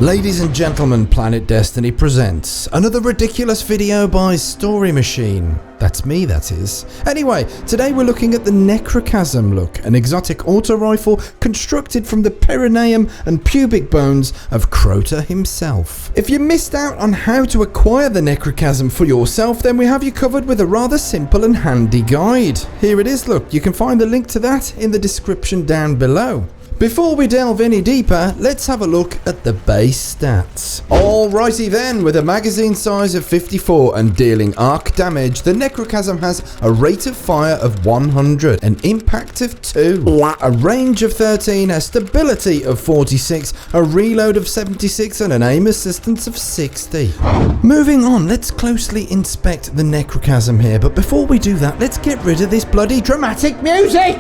Ladies and gentlemen, Planet Destiny presents another ridiculous video by Story Machine. That's me, that is. Anyway, today we're looking at the Necrochasm look, an exotic auto rifle constructed from the perineum and pubic bones of Crota himself. If you missed out on how to acquire the Necrochasm for yourself, then we have you covered with a rather simple and handy guide. Here it is, look, you can find the link to that in the description down below. Before we delve any deeper, let's have a look at the base stats. Alrighty then, with a magazine size of 54 and dealing arc damage, the Necrochasm has a rate of fire of 100, an impact of 2, a range of 13, a stability of 46, a reload of 76 and an aim assistance of 60. Moving on, let's closely inspect the Necrochasm here, but before we do that, let's get rid of this bloody dramatic music!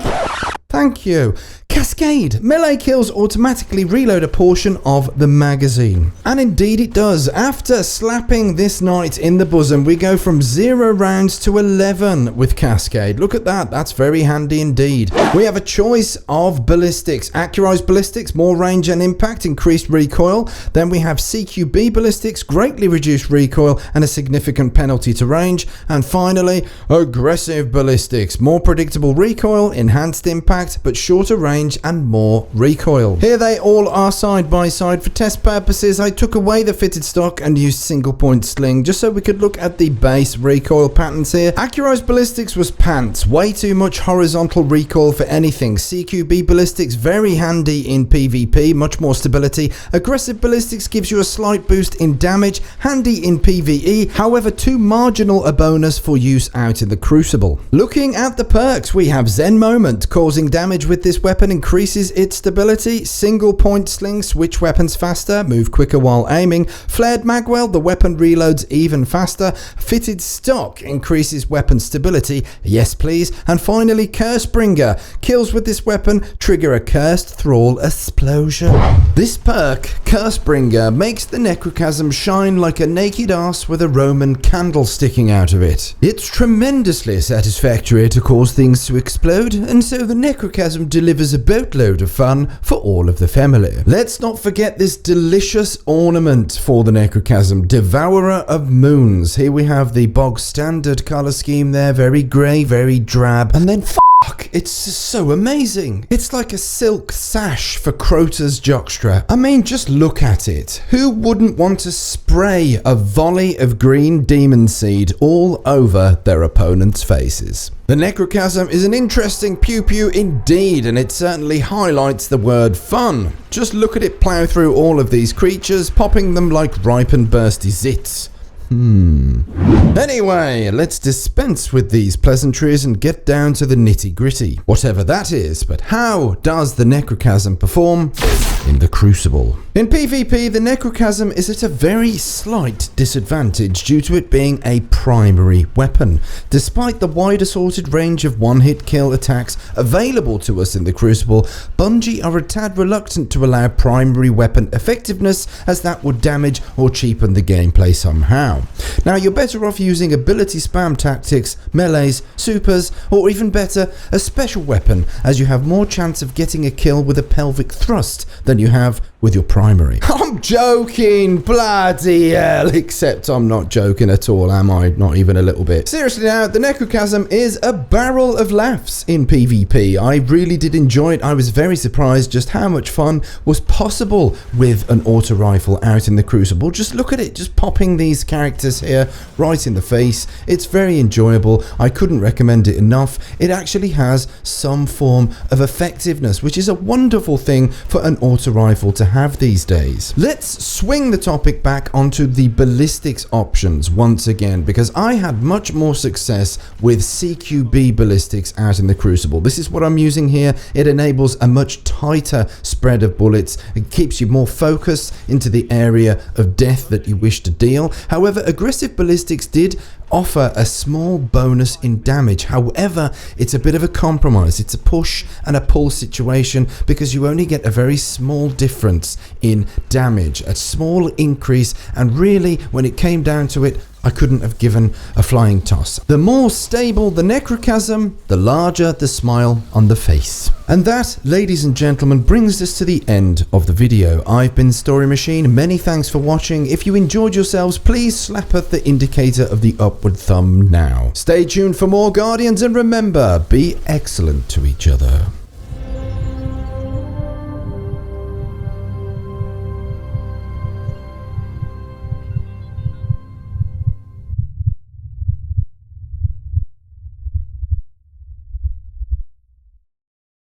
Thank you. Cascade. Melee kills automatically reload a portion of the magazine. And indeed it does. After slapping this knight in the bosom, we go from 0 rounds to 11 with Cascade. Look at that. That's very handy indeed. We have a choice of ballistics. Accurized ballistics, more range and impact, increased recoil. Then we have CQB ballistics, greatly reduced recoil and a significant penalty to range. And finally, aggressive ballistics, more predictable recoil, enhanced impact, but shorter range and more recoil. Here they all are side by side. For test purposes, I took away the fitted stock and used single point sling just so we could look at the base recoil patterns here. Accurized ballistics was pants, way too much horizontal recoil for anything. CQB ballistics, very handy in PvP, much more stability. Aggressive ballistics gives you a slight boost in damage, handy in PvE, however too marginal a bonus for use out in the Crucible. Looking at the perks, we have Zen Moment, causing damage with this weapon increases its stability. Single point sling, switch weapons faster, move quicker while aiming. Flared magwell, the weapon reloads even faster. Fitted stock increases weapon stability, yes please. And finally, Cursebringer, kills with this weapon trigger a cursed thrall explosion. This perk, Cursebringer, makes the Necrochasm shine like a naked ass with a Roman candle sticking out of it. It's tremendously satisfactory to cause things to explode, and so the Necrochasm delivers a boatload of fun for all of the family. Let's not forget this delicious ornament for the Necrochasm, Devourer of Moons. Here we have the bog standard color scheme there, very grey, very drab, and then it's just so amazing. It's like a silk sash for Crota's jockstrap. I mean, just look at it. Who wouldn't want to spray a volley of green demon seed all over their opponent's faces? The Necrochasm is an interesting pew-pew indeed, and it certainly highlights the word fun. Just look at it plow through all of these creatures, popping them like ripe and bursty zits. Anyway, let's dispense with these pleasantries and get down to the nitty-gritty. Whatever that is, but how does the Necrochasm perform in the Crucible? In PvP, the Necrochasm is at a very slight disadvantage due to it being a primary weapon. Despite the wide assorted range of one-hit kill attacks available to us in the Crucible, Bungie are a tad reluctant to allow primary weapon effectiveness, as that would damage or cheapen the gameplay somehow. Now, you're better off using ability spam tactics, melees, supers, or even better, a special weapon, as you have more chance of getting a kill with a pelvic thrust than you have with your primary. I'm joking, bloody hell, except I'm not joking at all, am I? Not even a little bit. Seriously now, the Necrochasm is a barrel of laughs in PvP. I really did enjoy it. I was very surprised just how much fun was possible with an auto rifle out in the Crucible. Just look at it, just popping these characters here right in the face. It's very enjoyable. I couldn't recommend it enough. It actually has some form of effectiveness, which is a wonderful thing for an auto rifle to have these days. Let's swing the topic back onto the ballistics options once again, because I had much more success with CQB ballistics out in the Crucible. This is what I'm using here. It enables a much tighter spread of bullets. It keeps you more focused into the area of death that you wish to deal. However, aggressive ballistics did offer a small bonus in damage. However, it's a bit of a compromise. It's a push and a pull situation, because you only get a very small difference in damage, a small increase, and really when it came down to it, I couldn't have given a flying toss. The more stable the necrochasm, the larger the smile on the face. And that, ladies and gentlemen, brings us to the end of the video. I've been Story Machine. Many thanks for watching. If you enjoyed yourselves, please slap at the indicator of the upward thumb now. Stay tuned for more Guardians, and remember, be excellent to each other.